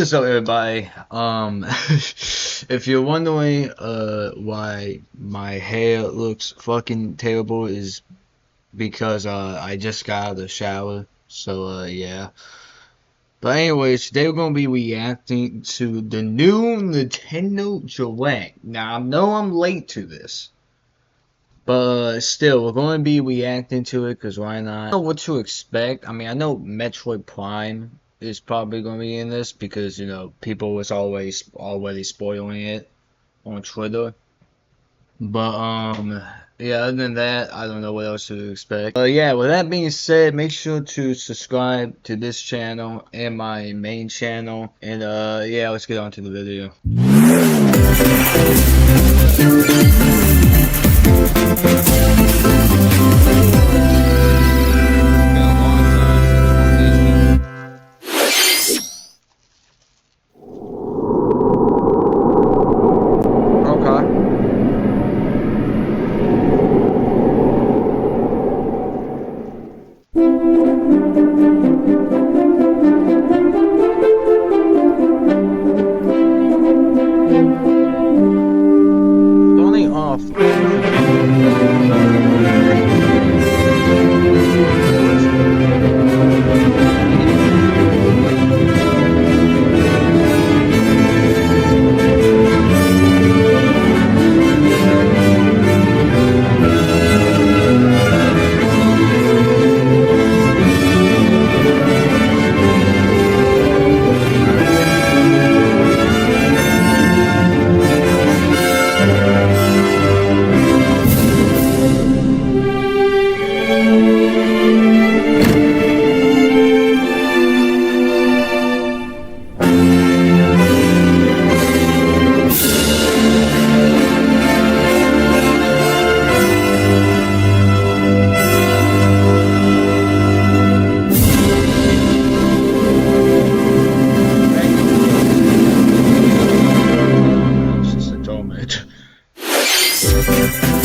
What's up, everybody? If you're wondering why my hair looks fucking terrible, is because I just got out of the shower. So yeah. But anyways, today we're gonna be reacting to the new Nintendo Direct. Now I know I'm late to this, but still we're gonna be reacting to it because why not? I don't know what to expect. I mean, I know Metroid Prime is probably gonna be in this because, you know, people was always already spoiling it on Twitter. But yeah, other than that, I don't know what else to expect. Yeah, with that being said, make sure to subscribe to this channel and my main channel. And yeah, let's get on to the video.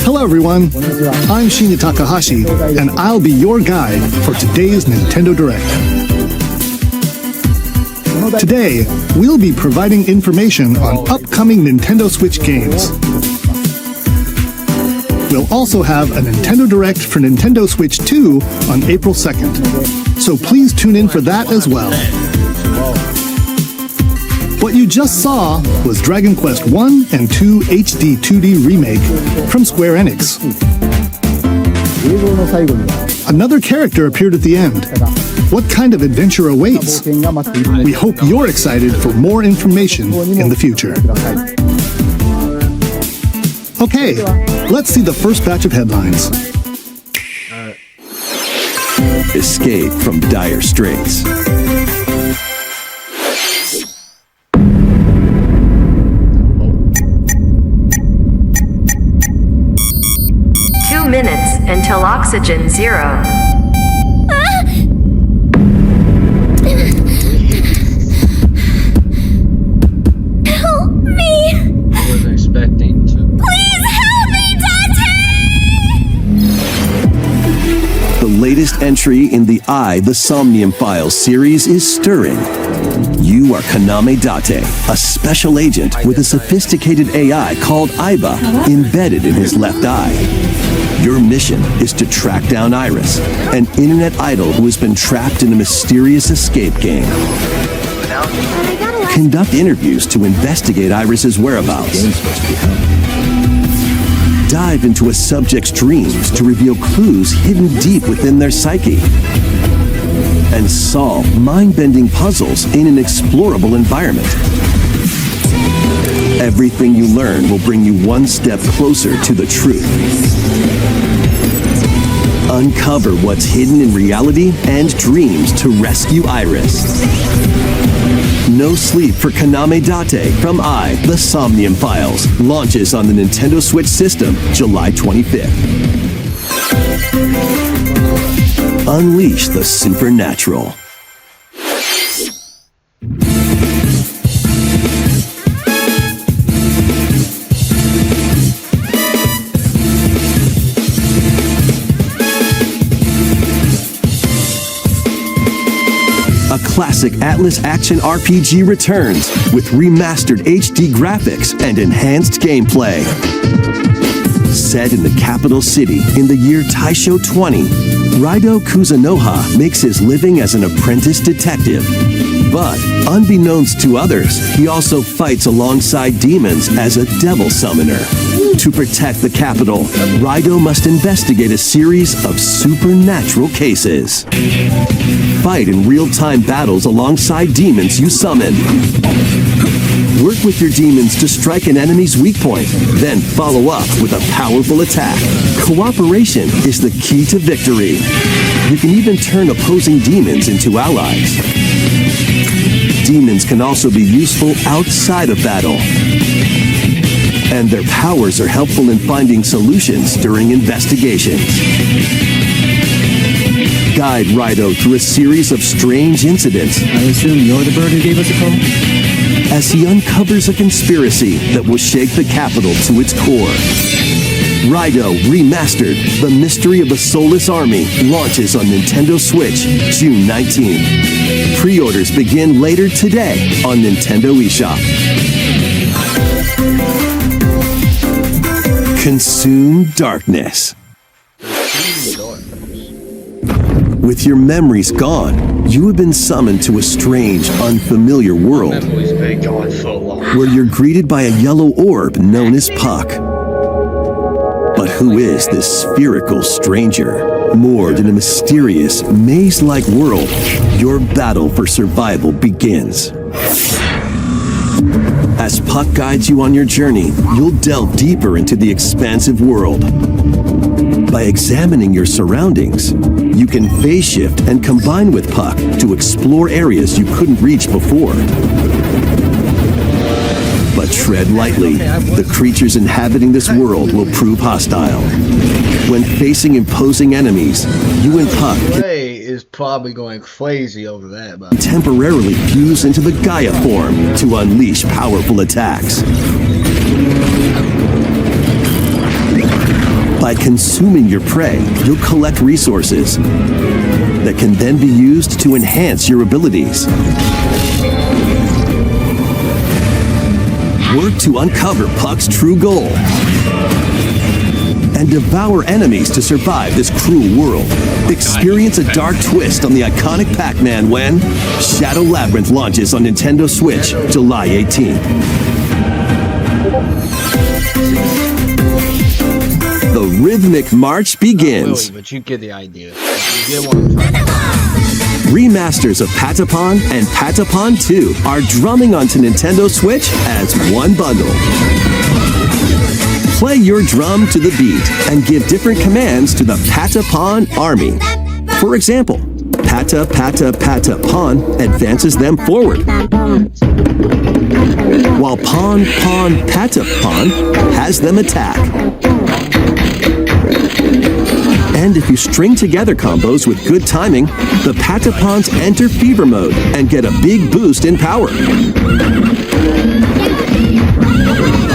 Hello everyone, I'm Shinya Takahashi, and I'll be your guide for today's Nintendo Direct. Today, we'll be providing information on upcoming Nintendo Switch games. We'll also have a Nintendo Direct for Nintendo Switch 2 on April 2nd, so please tune in for that as well. What you just saw was Dragon Quest I and II HD 2D Remake from Square Enix. Another character appeared at the end. What kind of adventure awaits? We hope you're excited for more information in the future. Okay, let's see the first batch of headlines. Escape from dire straits. 2 minutes until oxygen 0. Help me! I wasn't expecting to. Please help me, Dante! The latest entry in the The Somnium Files series is stirring. You are Kaname Date, a special agent with a sophisticated AI called Aiba embedded in his left eye. Your mission is to track down Iris, an internet idol who has been trapped in a mysterious escape game. Conduct interviews to investigate Iris's whereabouts. Dive into a subject's dreams to reveal clues hidden deep within their psyche. And solve mind-bending puzzles in an explorable environment. Everything you learn will bring you one step closer to the truth. Uncover what's hidden in reality and dreams to rescue Iris. No Sleep for Kaname Date from The Somnium Files launches on the Nintendo Switch system July 25th. Unleash the supernatural. classic Atlas action RPG returns with remastered HD graphics and enhanced gameplay. Set in the capital city in the year Taisho 20, Raido Kuzunoha makes his living as an apprentice detective. But, unbeknownst to others, he also fights alongside demons as a devil summoner. To protect the capital, Raido must investigate a series of supernatural cases. Fight in real-time battles alongside demons you summon. Work with your demons to strike an enemy's weak point, then follow up with a powerful attack. Cooperation is the key to victory. You can even turn opposing demons into allies. Demons can also be useful outside of battle, and their powers are helpful in finding solutions during investigations. Guide Raido through a series of strange incidents. I assume you're the bird who gave us a call? As he uncovers a conspiracy that will shake the capital to its core. Raido Remastered, The Mystery of the Soulless Army, launches on Nintendo Switch June 19th. Pre-orders begin later today on Nintendo eShop. Consume darkness. With your memories gone, you have been summoned to a strange, unfamiliar world Memory's been gone for a while. where you're greeted by a yellow orb known as Puck. But who is this spherical stranger? Moored in a mysterious, maze-like world, your battle for survival begins. As Puck guides you on your journey, you'll delve deeper into the expansive world. By examining your surroundings, you can phase shift and combine with Puck to explore areas you couldn't reach before. But tread lightly. The creatures inhabiting this world will prove hostile. When facing imposing enemies, you and Puck can Ray is probably going crazy over that, but temporarily fuse into the Gaia form to unleash powerful attacks. By consuming your prey, you'll collect resources that can then be used to enhance your abilities. Work to uncover Puck's true goal and devour enemies to survive this cruel world. Experience a dark twist on the iconic Pac-Man when Shadow Labyrinth launches on Nintendo Switch July 18th. The rhythmic march begins. but you get the idea. You get what I'm trying to Remasters of Patapon and Patapon 2 are drumming onto Nintendo Switch as one bundle. Play your drum to the beat and give different commands to the Patapon army. For example, Pata Pata Pata Pawn advances them forward, while Pawn Pawn Patapon has them attack. And if you string together combos with good timing, the Patapons enter fever mode and get a big boost in power.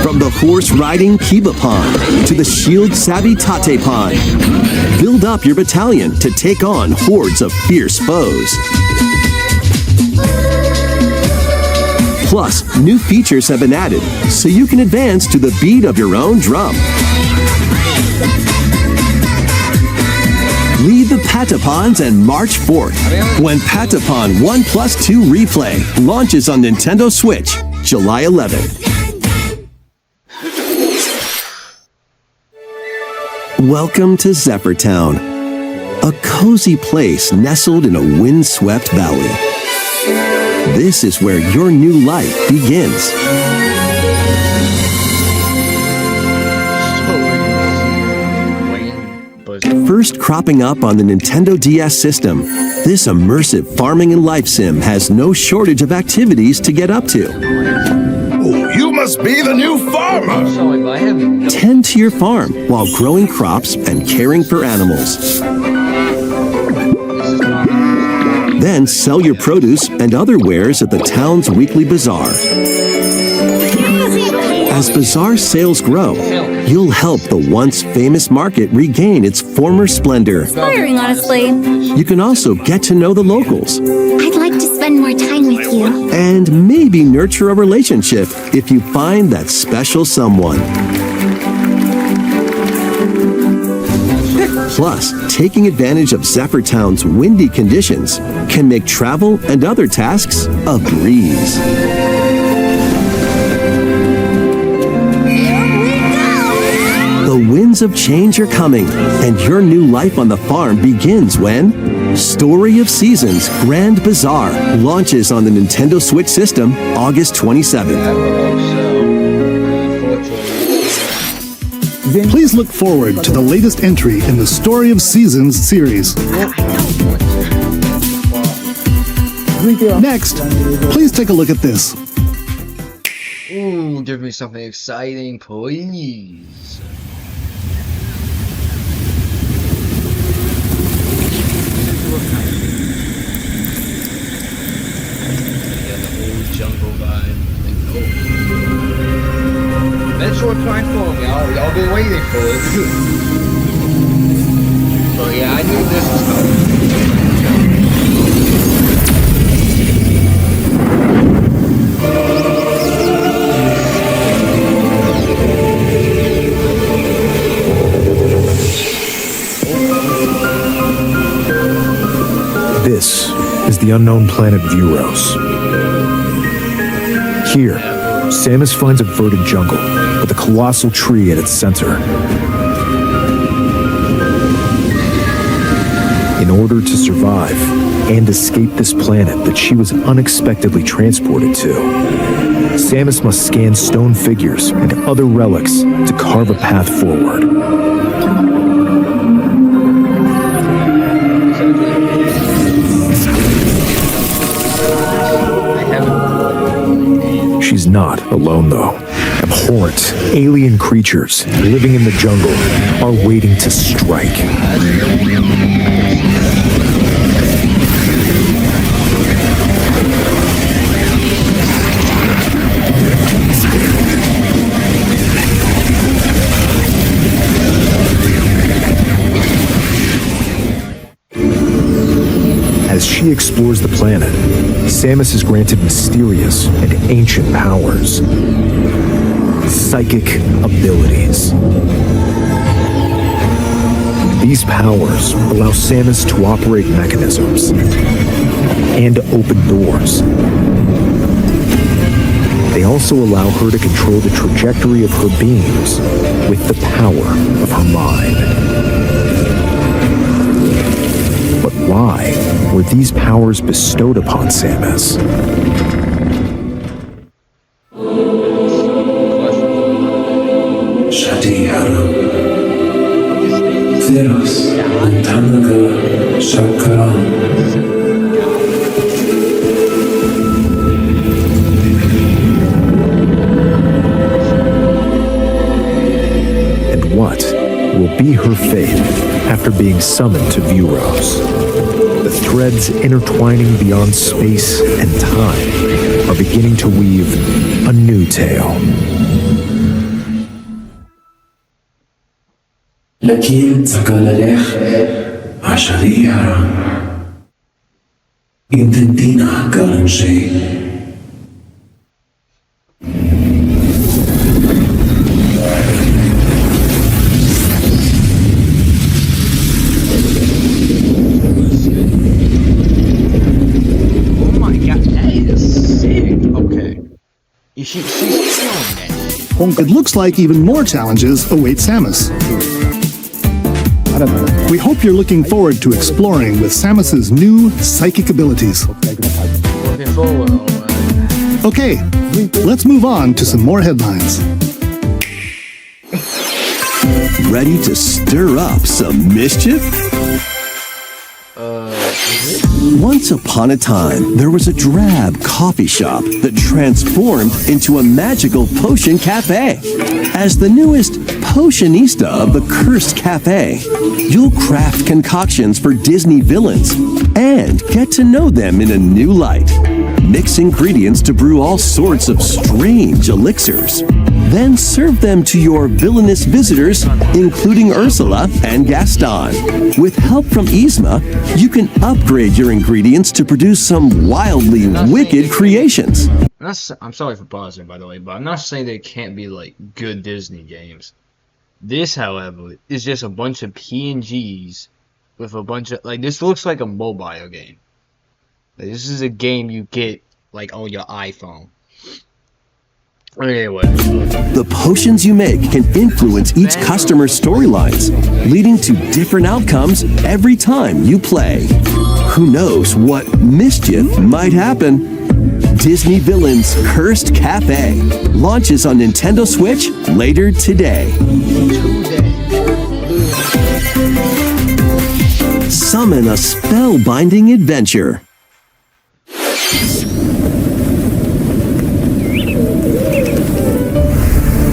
From the horse-riding Kibapon to the shield-savvy Tatepon, build up your battalion to take on hordes of fierce foes. Plus, new features have been added, so you can advance to the beat of your own drum. Lead the Patapons and march forth when Patapon 1+2 Replay launches on Nintendo Switch July 11th. Welcome to Zephyr Town, a cozy place nestled in a windswept valley. This is where your new life begins. First cropping up on the Nintendo DS system, this immersive farming and life sim has no shortage of activities to get up to. Oh, you must be the new farmer! Sorry, but I have no Tend to your farm while growing crops and caring for animals. Then sell your produce and other wares at the town's weekly bazaar. As Bazaar sales grow, you'll help the once famous market regain its former splendor. Inspiring, honestly. You can also get to know the locals I'd like to spend more time with you. and maybe nurture a relationship if you find that special someone. Plus, taking advantage of Zephyrtown's windy conditions can make travel and other tasks a breeze. The winds of change are coming, and your new life on the farm begins when Story of Seasons Grand Bazaar launches on the Nintendo Switch system August 27th. Please look forward to the latest entry in the Story of Seasons series. Next, please take a look at this. Ooh, give me something exciting, please. Jungle vibe. Metroid Prime 4, y'all been waiting for it. So yeah, I knew this was coming. This is the unknown planet Vuros. Here, Samus finds a verdant jungle with a colossal tree at its center. In order to survive and escape this planet that she was unexpectedly transported to, Samus must scan stone figures and other relics to carve a path forward. She's not alone, though. Abhorrent, alien creatures living in the jungle are waiting to strike. As she explores the planet, Samus is granted mysterious and ancient powers. Psychic abilities. These powers allow Samus to operate mechanisms and open doors. They also allow her to control the trajectory of her beams with the power of her mind. But why were these powers bestowed upon Samus? And what will be her fate after being summoned to Vuros? The threads intertwining beyond space and time are beginning to weave a new tale. لكن تقال الأخ عشرية intentina currency. Oh my god, that is sick. Okay. She's killing that. It looks like even more challenges await Samus. We hope you're looking forward to exploring with Samus's new psychic abilities. Looking forward. Okay, let's move on to some more headlines. Ready to stir up some mischief? Once upon a time, there was a drab coffee shop that transformed into a magical potion cafe. As the newest potionista of the cursed cafe, you'll craft concoctions for Disney villains and get to know them in a new light. mix ingredients to brew all sorts of strange elixirs. Then serve them to your villainous visitors, including Ursula and Gaston. With help from Yzma, you can upgrade your ingredients to produce some wildly wicked creations. I'm sorry for pausing, by the way, but I'm not saying there can't be like good Disney games. This, however, is just a bunch of PNGs with a bunch of this looks like a mobile game. Like, this is a game you get like on your iPhone. Anyway, the potions you make can influence each customer's storylines, leading to different outcomes every time you play. Who knows what mischief might happen? Disney Villains Cursed Cafe launches on Nintendo Switch later today. Summon a spellbinding adventure.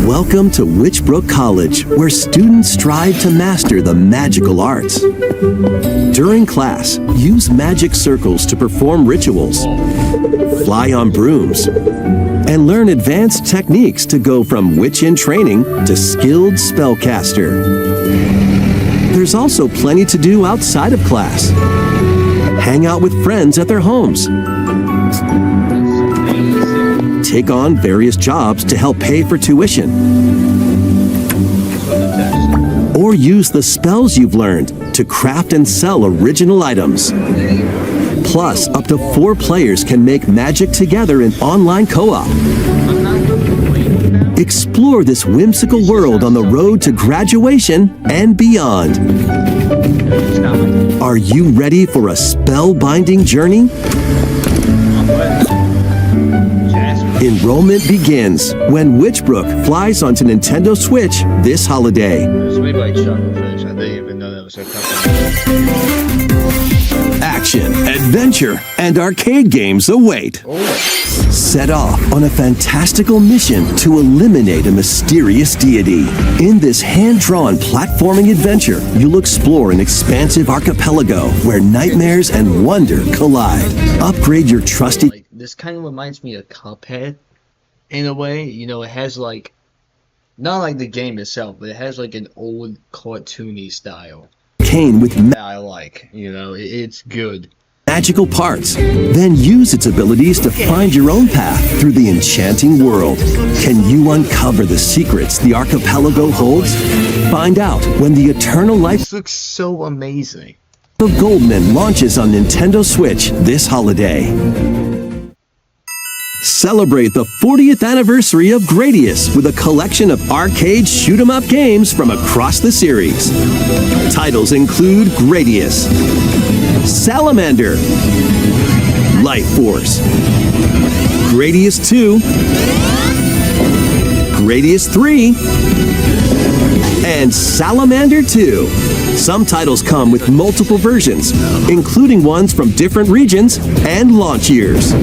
Welcome to Witchbrook College, where students strive to master the magical arts. During class, use magic circles to perform rituals, fly on brooms, and learn advanced techniques to go from witch in training to skilled spellcaster. There's also plenty to do outside of class. Hang out with friends at their homes. Take on various jobs to help pay for tuition. Or use the spells you've learned to craft and sell original items. Plus, up to 4 players can make magic together in online co-op. Explore this whimsical world on the road to graduation and beyond. Are you ready for a spellbinding journey? Enrollment begins when Witchbrook flies onto Nintendo Switch this holiday. it's made by Chucklefish. I didn't even know that was a company. Action, adventure, and arcade games await. Set off on a fantastical mission to eliminate a mysterious deity. In this hand-drawn platforming adventure, you'll explore an expansive archipelago where nightmares and wonder collide. Upgrade your trusty... This kind of reminds me of Cuphead, in a way. You know, it has like, not like the game itself, but it has like an old cartoony style. Cane with That I like, you know, it's good. magical parts. Then use its abilities to find your own path through the enchanting world. Can you uncover the secrets the archipelago holds? Find out when the Eternal Life This looks so amazing. of Goldman launches on Nintendo Switch this holiday. Celebrate the 40th anniversary of Gradius with a collection of arcade shoot-'em-up games from across the series. Titles include Gradius, Salamander, Life Force, Gradius 2, Gradius 3, and Salamander 2. Some titles come with multiple versions, including ones from different regions and launch years.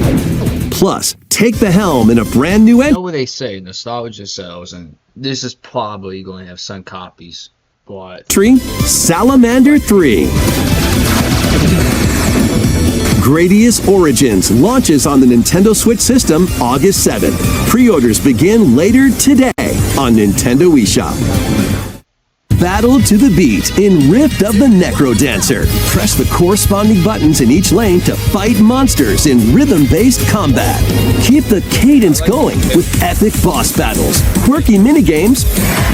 Plus, take the helm in a brand new You know what they say, nostalgia sells, and this is probably going to have some copies, but... entry, Salamander 3. Gradius Origins launches on the Nintendo Switch system August 7th. Pre-orders begin later today on Nintendo eShop. Battle to the beat in Rift of the Necro Dancer. Press the corresponding buttons in each lane to fight monsters in rhythm-based combat. Keep the cadence going with epic boss battles, quirky minigames,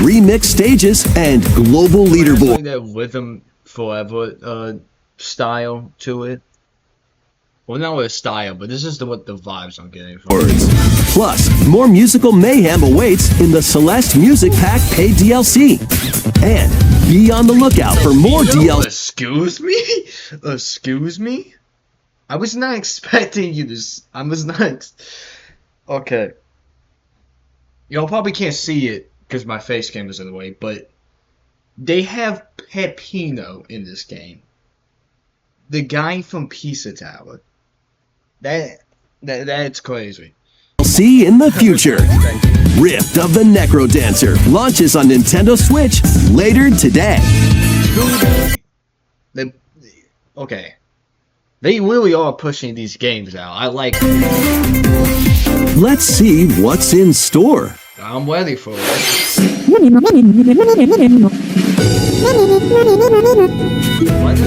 remix stages, and global leaderboard. That Rhythm Forever style to it. Well, not with a style, but this is what the vibes I'm getting from it. Plus, more musical mayhem awaits in the Celeste Music Pack paid DLC. And be on the lookout for more DLC. Excuse me? Excuse me? I was not expecting you to... I was not... Okay. Y'all probably can't see it because my face cam is in the way, but they have Peppino in this game. The guy from Pizza Tower. That's crazy. See in the future. Rift of the Necro Dancer launches on Nintendo Switch later today. Okay. They really are pushing these games out. I like it. Let's see what's in store. I'm ready for it.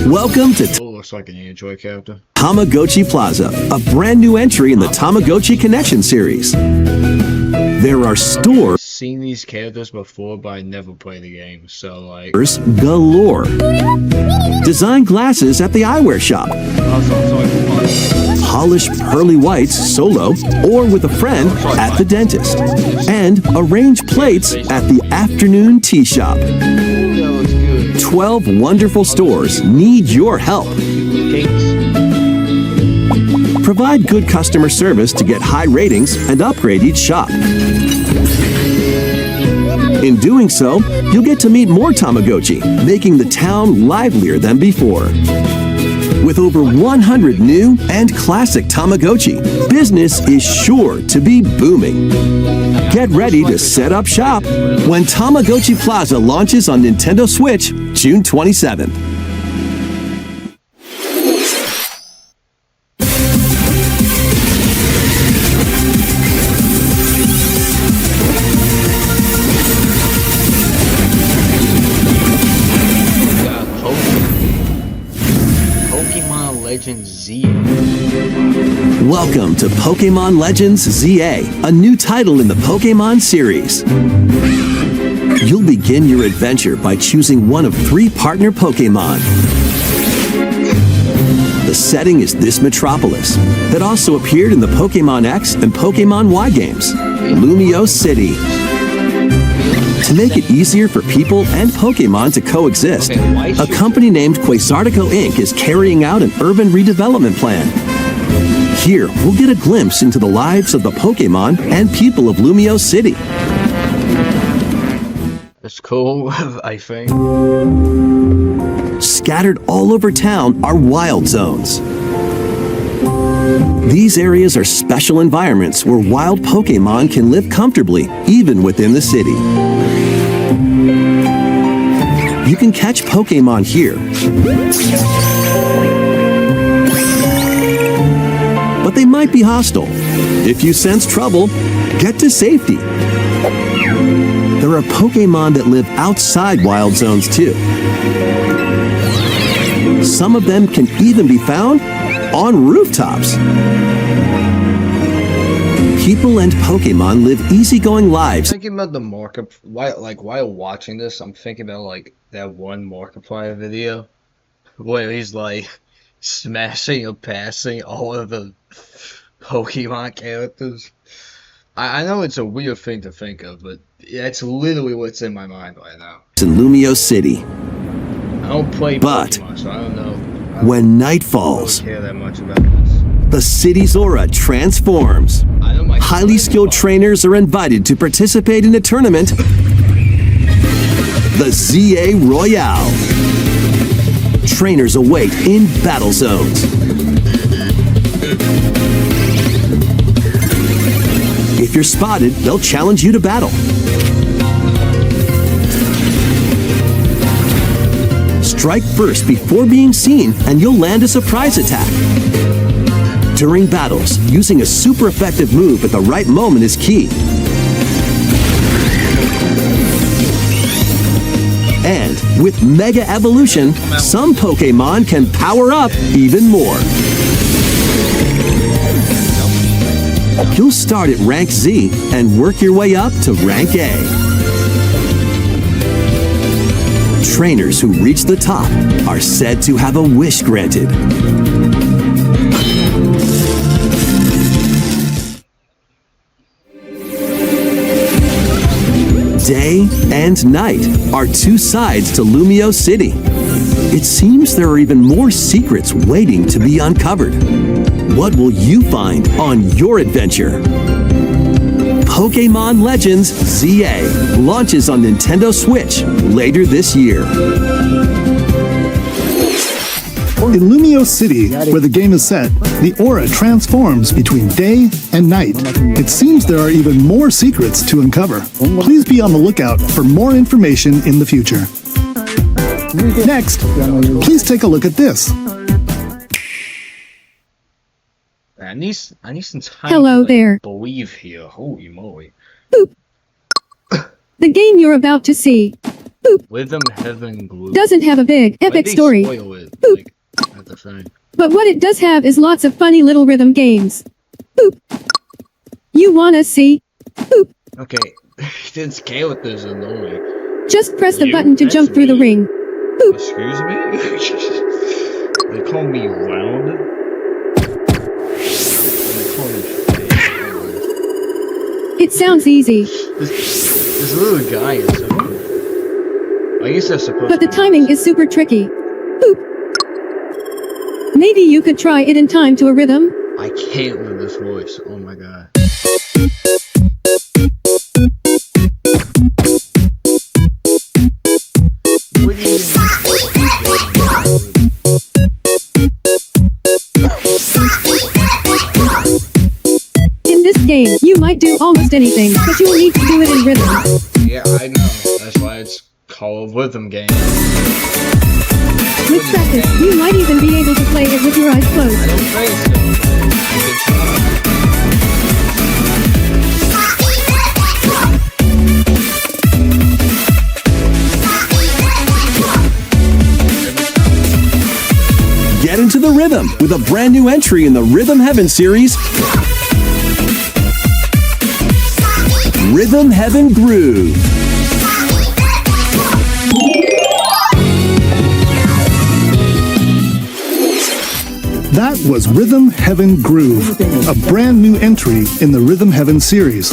Welcome to Oh, looks like an Android character. Tamagotchi Plaza, a brand new entry in the Tamagotchi Connection series. There are stores Seen these characters before, but I never played the game, so like. galore. Design glasses at the eyewear shop. Polish pearly whites solo or with a friend at the dentist. And arrange plates at the afternoon tea shop. That looks good. 12 wonderful stores need your help. Provide good customer service to get high ratings and upgrade each shop. In doing so, you'll get to meet more Tamagotchi, making the town livelier than before. With over 100 new and classic Tamagotchi, business is sure to be booming. Get ready to set up shop when Tamagotchi Plaza launches on Nintendo Switch June 27th. Pokemon Legends Z. Welcome to Pokemon Legends ZA, a new title in the Pokemon series. You'll begin your adventure by choosing one of 3 partner Pokemon. The setting is this metropolis that also appeared in the Pokemon X and Pokemon Y games, Lumio City. To make it easier for people and Pokemon to coexist, a company named Quasartico Inc. is carrying out an urban redevelopment plan. Here, we'll get a glimpse into the lives of the Pokemon and people of Lumio City. That's cool, I think. Scattered all over town are wild zones. These areas are special environments where wild Pokemon can live comfortably, even within the city. You can catch Pokemon here, but they might be hostile. If you sense trouble, get to safety. There are Pokemon that live outside wild zones too. Some of them can even be found on rooftops. People and Pokemon live easygoing lives. Thinking about the market, while watching this, I'm thinking about like that one Markiplier video where he's like smashing or passing all of the Pokemon characters. I know it's a weird thing to think of, but it's literally what's in my mind right now. In Lumio City. I don't play But Pokemon, so I don't know. When night I don't falls, care that much about this. the city's aura transforms. I know my Highly skilled trainers are invited to participate in a tournament, the ZA Royale. Trainers await in battle zones. If you're spotted, they'll challenge you to battle. Strike first before being seen, and you'll land a surprise attack. During battles, using a super effective move at the right moment is key. And with Mega Evolution, some Pokemon can power up even more. You'll start at rank Z and work your way up to rank A. Trainers who reach the top are said to have a wish granted. Day and night are 2 sides to Lumio City. It seems there are even more secrets waiting to be uncovered. What will you find on your adventure? Pokemon Legends ZA launches on Nintendo Switch later this year. In Lumio City, where the game is set, the aura transforms between day and night. It seems there are even more secrets to uncover. Please be on the lookout for more information in the future. Next, please take a look at this. I need some time Hello to like, there. believe here. Holy moly. The game you're about to see Rhythm Heaven Glue. doesn't have a big, Why'd epic they story, spoil it, like, at the front? but what it does have is lots of funny little rhythm games. You wanna see? Okay, this character's annoying. Just press the You? button to That's jump through the me. ring. Excuse me? They call me round? They call me fish. It sounds easy, This little guy is so cool. I guess that's supposed but the to be timing is super tricky. Maybe you could try it in time to a rhythm? I can't with this voice. Oh my god. What do you In this game, you might do almost anything, but you'll need to do it in rhythm. Yeah, I know. That's why it's called rhythm game. With practice, you might even be able to play it with your eyes closed. I don't think so. I could try. Get into the rhythm with a brand new entry in the Rhythm Heaven series, Rhythm Heaven Groove. That was Rhythm Heaven Groove, a brand new entry in the Rhythm Heaven series.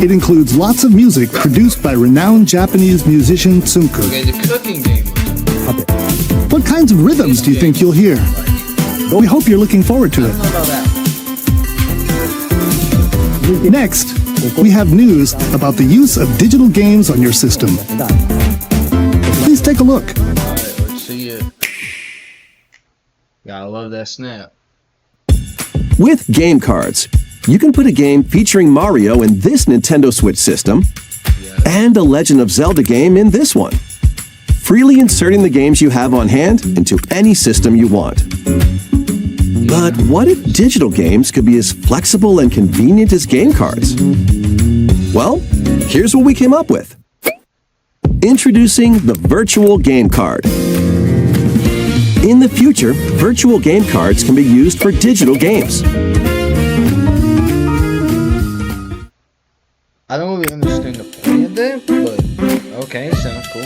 It includes lots of music produced by renowned Japanese musician Tsunku. Okay, the cooking game. What kinds of rhythms do you think you'll hear? We hope you're looking forward to it. Next, we have news about the use of digital games on your system. Please take a look. Alright, let's see it. Gotta love that snap. With game cards, you can put a game featuring Mario in this Nintendo Switch system and a Legend of Zelda game in this one, freely inserting the games you have on hand into any system you want. But what if digital games could be as flexible and convenient as game cards? Well, here's what we came up with. Introducing the Virtual Game Card. In the future, virtual game cards can be used for digital games. I don't really understand the point of that, but okay, sounds cool.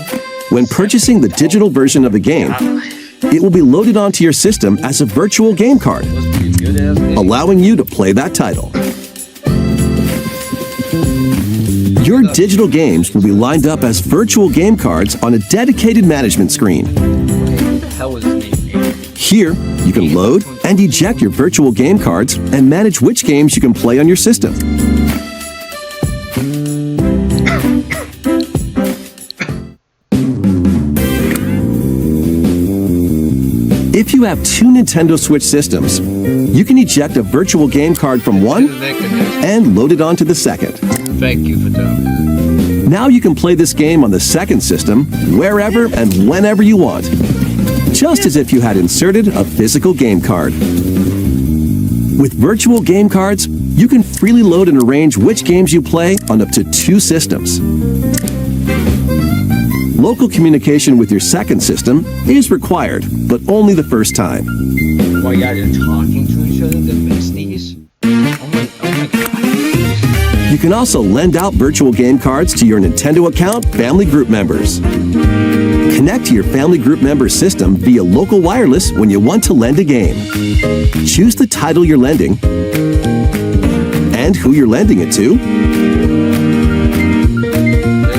When purchasing the digital version of the game, it will be loaded onto your system as a virtual game card, Must be a good ass game. allowing you to play that title. Your digital games will be lined up as virtual game cards on a dedicated management screen. What the hell is this game? Here, you can load and eject your virtual game cards and manage which games you can play on your system. If you have two Nintendo Switch systems, you can eject a virtual game card from one and load it onto the second. Thank you for telling me. Now you can play this game on the second system wherever and whenever you want, just as if you had inserted a physical game card. With virtual game cards, you can freely load and arrange which games you play on up to two systems. Local communication with your second system is required, but only the first time. While you guys are talking to each other that makes these. Oh my god. You can also lend out virtual game cards to your Nintendo account family group members. Connect to your family group member system via local wireless when you want to lend a game. Choose the title you're lending and who you're lending it to. They're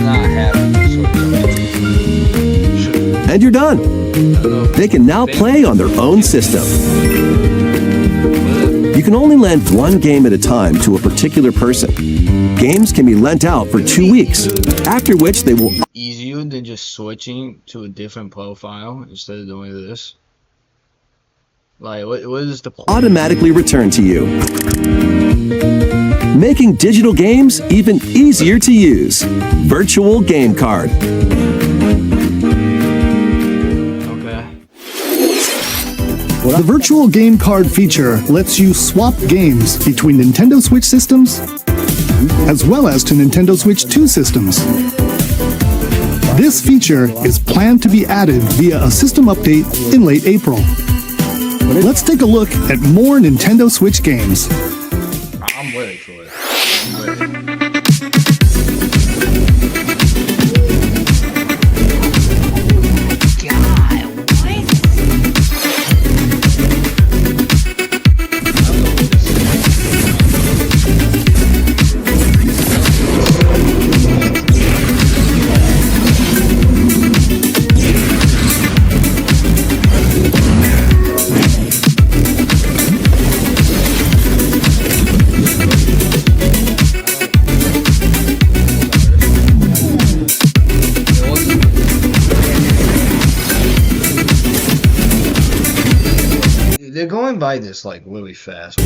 not having this sort of And you're done. They can now play on their own system. You can only lend one game at a time to a particular person. Games can be lent out for 2 weeks, after which they will easier than just switching to a different profile instead of doing this. Like, what is the point? automatically return to you, making digital games even easier to use. Virtual Game Card. Okay. The virtual game card feature lets you swap games between Nintendo Switch systems as well as to Nintendo Switch 2 systems. This feature is planned to be added via a system update in late April. Let's take a look at more Nintendo Switch games. I'm waiting for it. I'm waiting. They're going by this like really fast.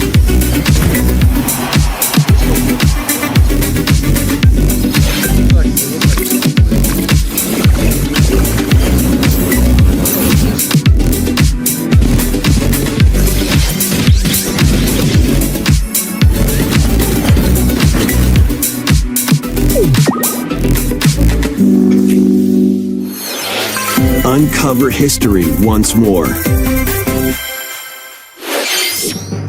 Uncover history once more.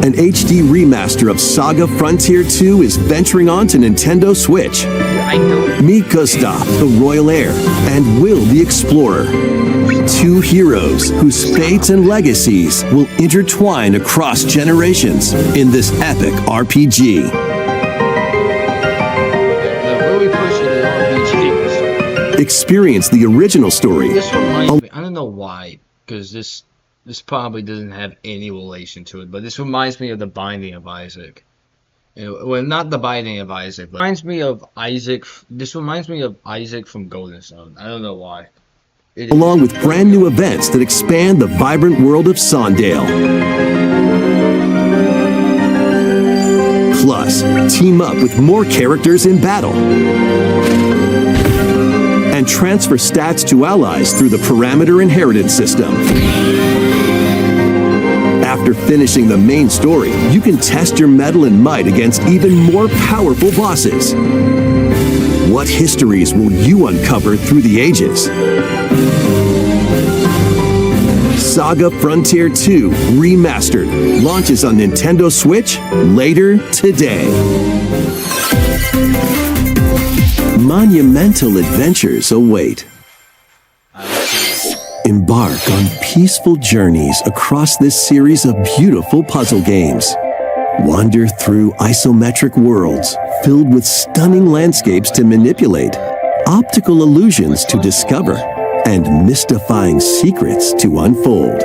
An HD remaster of Saga Frontier 2 is venturing onto Nintendo Switch. Meet Gustav, the Royal Heir, and Will the Explorer. Two heroes whose fates and legacies will intertwine across generations in this epic RPG. They're really pushing the RPGs. Experience the original story. This reminds me, I don't know why, because this probably doesn't have any relation to it, but this reminds me of The Binding of Isaac. Well, not The Binding of Isaac, but it reminds me of Isaac. This reminds me of Isaac from Golden Sun. I don't know why. Along with brand new events that expand the vibrant world of Sondale. Plus, team up with more characters in battle. And transfer stats to allies through the parameter inheritance system. After finishing the main story, you can test your mettle and might against even more powerful bosses. What histories will you uncover through the ages? Saga Frontier 2 Remastered launches on Nintendo Switch later today. Monumental adventures await. Embark on peaceful journeys across this series of beautiful puzzle games. Wander through isometric worlds filled with stunning landscapes to manipulate, optical illusions to discover, and mystifying secrets to unfold.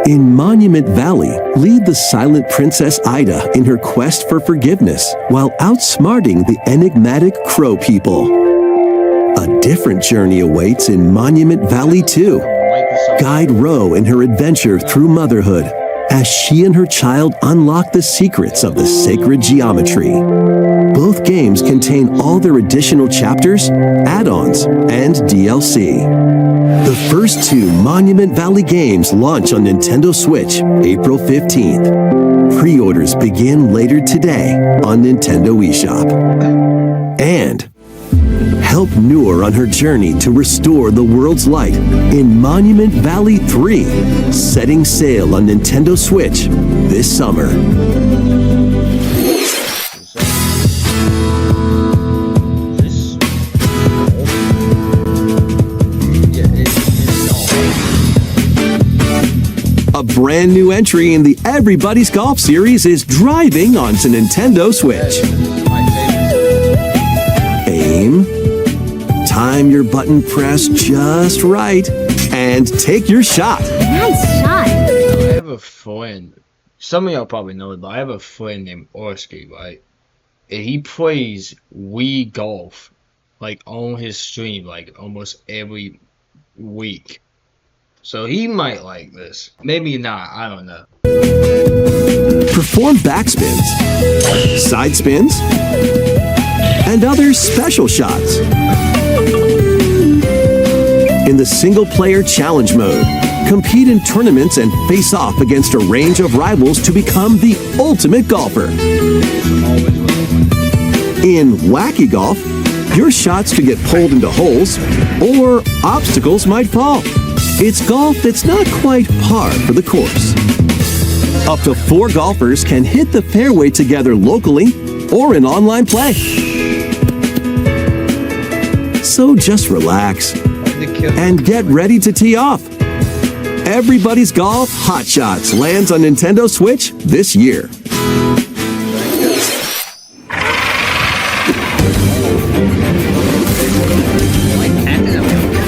In Monument Valley, lead the silent Princess Ida in her quest for forgiveness while outsmarting the enigmatic Crow people. A different journey awaits in Monument Valley 2. Guide Ro in her adventure through motherhood as she and her child unlock the secrets of the sacred geometry. Both games contain all their additional chapters, add-ons, and DLC. The first two Monument Valley games launch on Nintendo Switch April 15th. Pre-orders begin later today on Nintendo eShop. And help Noor on her journey to restore the world's light in Monument Valley 3, setting sail on Nintendo Switch this summer. A brand new entry in the Everybody's Golf series is driving onto Nintendo Switch. Aim. Time your button press just right and take your shot. Nice shot. I have a friend. Some of y'all probably know it, but I have a friend named Orsky, right? And he plays Wii Golf, like on his stream, like almost every week. So he might like this. Maybe not. I don't know. Perform backspins, side spins, and other special shots. In the single-player challenge mode, compete in tournaments, and face off against a range of rivals to become the ultimate golfer. In Wacky Golf, your shots could get pulled into holes, or obstacles might fall. It's golf that's not quite par for the course. Up to 4 golfers can hit the fairway together locally or in online play. So just relax and get ready to tee off. Everybody's Golf Hot Shots lands on Nintendo Switch this year.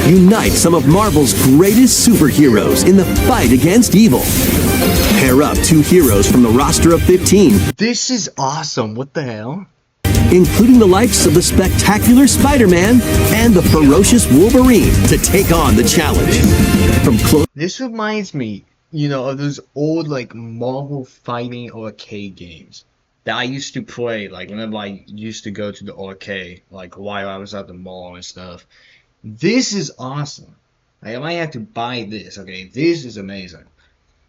Unite some of Marvel's greatest superheroes in the fight against evil. Pair up 2 heroes from the roster of 15. This is awesome. What the hell? Including the likes of the spectacular Spider-Man and the ferocious Wolverine to take on the challenge. This reminds me, of those old like Marvel fighting arcade games that I used to play, like whenever I used to go to the arcade, like while I was at the mall and stuff. This is awesome. I might have to buy this, okay? This is amazing.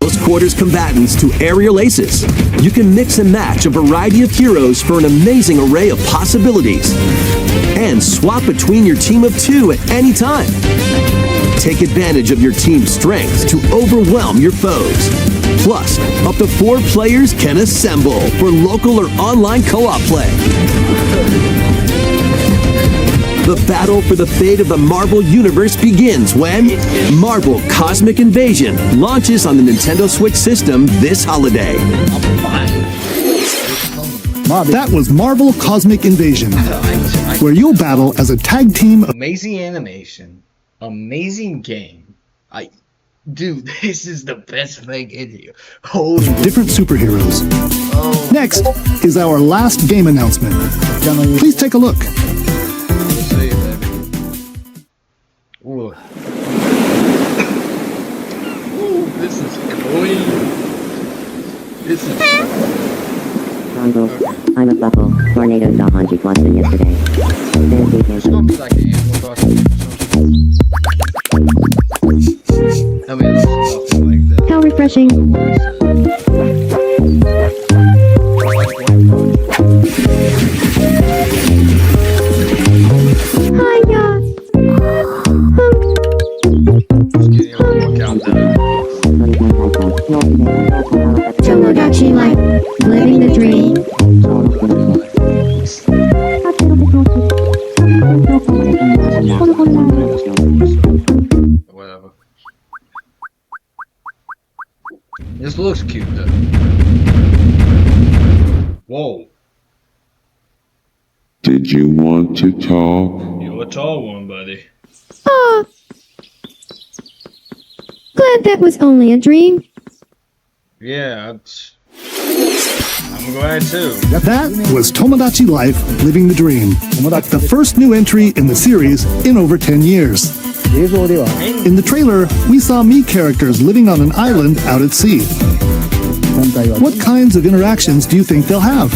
Close quarters combatants to aerial aces. You can mix and match a variety of heroes for an amazing array of possibilities. And swap between your team of 2 at any time. Take advantage of your team's strengths to overwhelm your foes. Plus, up to 4 players can assemble for local or online co-op play. The battle for the fate of the Marvel Universe begins when Marvel Cosmic Invasion launches on the Nintendo Switch system this holiday. That was Marvel Cosmic Invasion, where you'll battle as a tag team. Amazing animation, amazing game. Dude, this is the best thing in here. Holy Different superheroes. Next is our last game announcement. Please take a look. Ooh. Ooh, this is clean. This is... Congo, I'm a buffalo. Tornadoes off on G+ than yesterday. It's gonna be like an Animal Crossing or something. I mean, it's nothing like that. How refreshing. Hiya. Tomodachi Life, living the dream. Whatever. This looks cute though. Whoa. Did you want to talk? You're a tall one, buddy. Aw. Glad that was only a dream. Yeah, I'm glad too. That was Tomodachi Life, Living the Dream. The first new entry in the series in over 10 years. In the trailer, we saw Mii characters living on an island out at sea. What kinds of interactions do you think they'll have?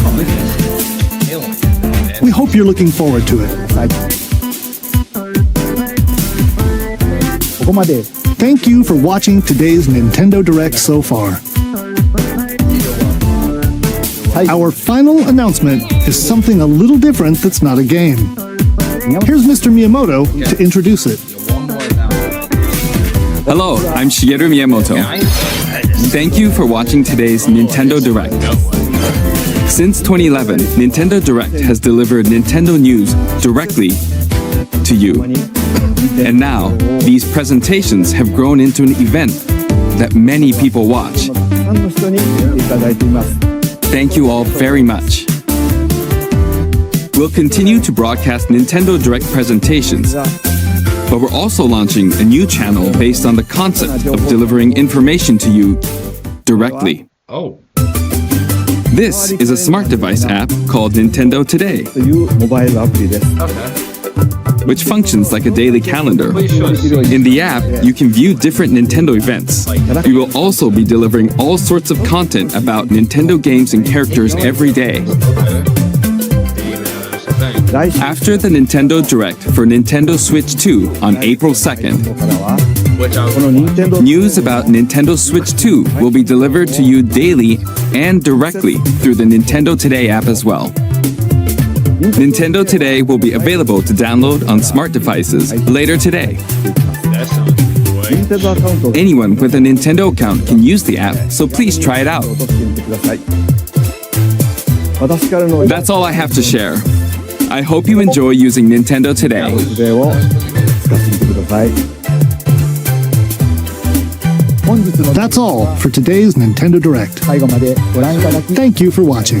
We hope you're looking forward to it. Thank you for watching today's Nintendo Direct so far. Our final announcement is something a little different that's not a game. Here's Mr. Miyamoto to introduce it. Hello, I'm Shigeru Miyamoto. Thank you for watching today's Nintendo Direct. Since 2011, Nintendo Direct has delivered Nintendo news directly to you. And now, these presentations have grown into an event that many people watch. Thank you all very much. We'll continue to broadcast Nintendo Direct presentations, but we're also launching a new channel based on the concept of delivering information to you directly. Oh. This is a smart device app called Nintendo Today, which functions like a daily calendar. In the app, you can view different Nintendo events. We will also be delivering all sorts of content about Nintendo games and characters every day. After the Nintendo Direct for Nintendo Switch 2 on April 2nd, which I News about Nintendo Switch 2 will be delivered to you daily and directly through the Nintendo Today app as well. Nintendo Today will be available to download on smart devices later today. that sounds great. Anyone with a Nintendo account can use the app, so please try it out. That's all I have to share. I hope you enjoy using Nintendo Today. That's all for today's Nintendo Direct. Thank you for watching.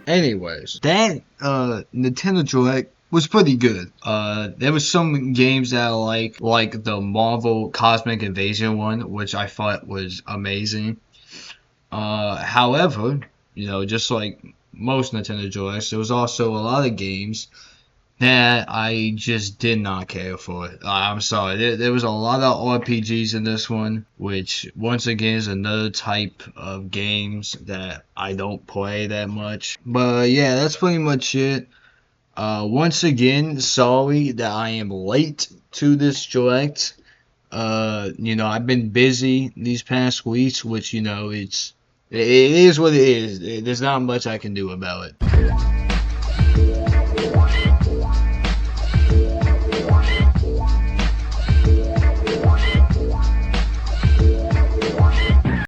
Anyways, that Nintendo Direct was pretty good. There was some games that I like the Marvel Cosmic Invasion one, which I thought was amazing. However, you know, just like most Nintendo Directs, there was also a lot of games that I just did not care for. I'm sorry, there was a lot of RPGs in this one, which once again is another type of games that I don't play that much. But yeah, that's pretty much it. Once again, sorry that I am late to this direct. You know, I've been busy these past weeks, which, you know, it is what it is. There's not much I can do about it.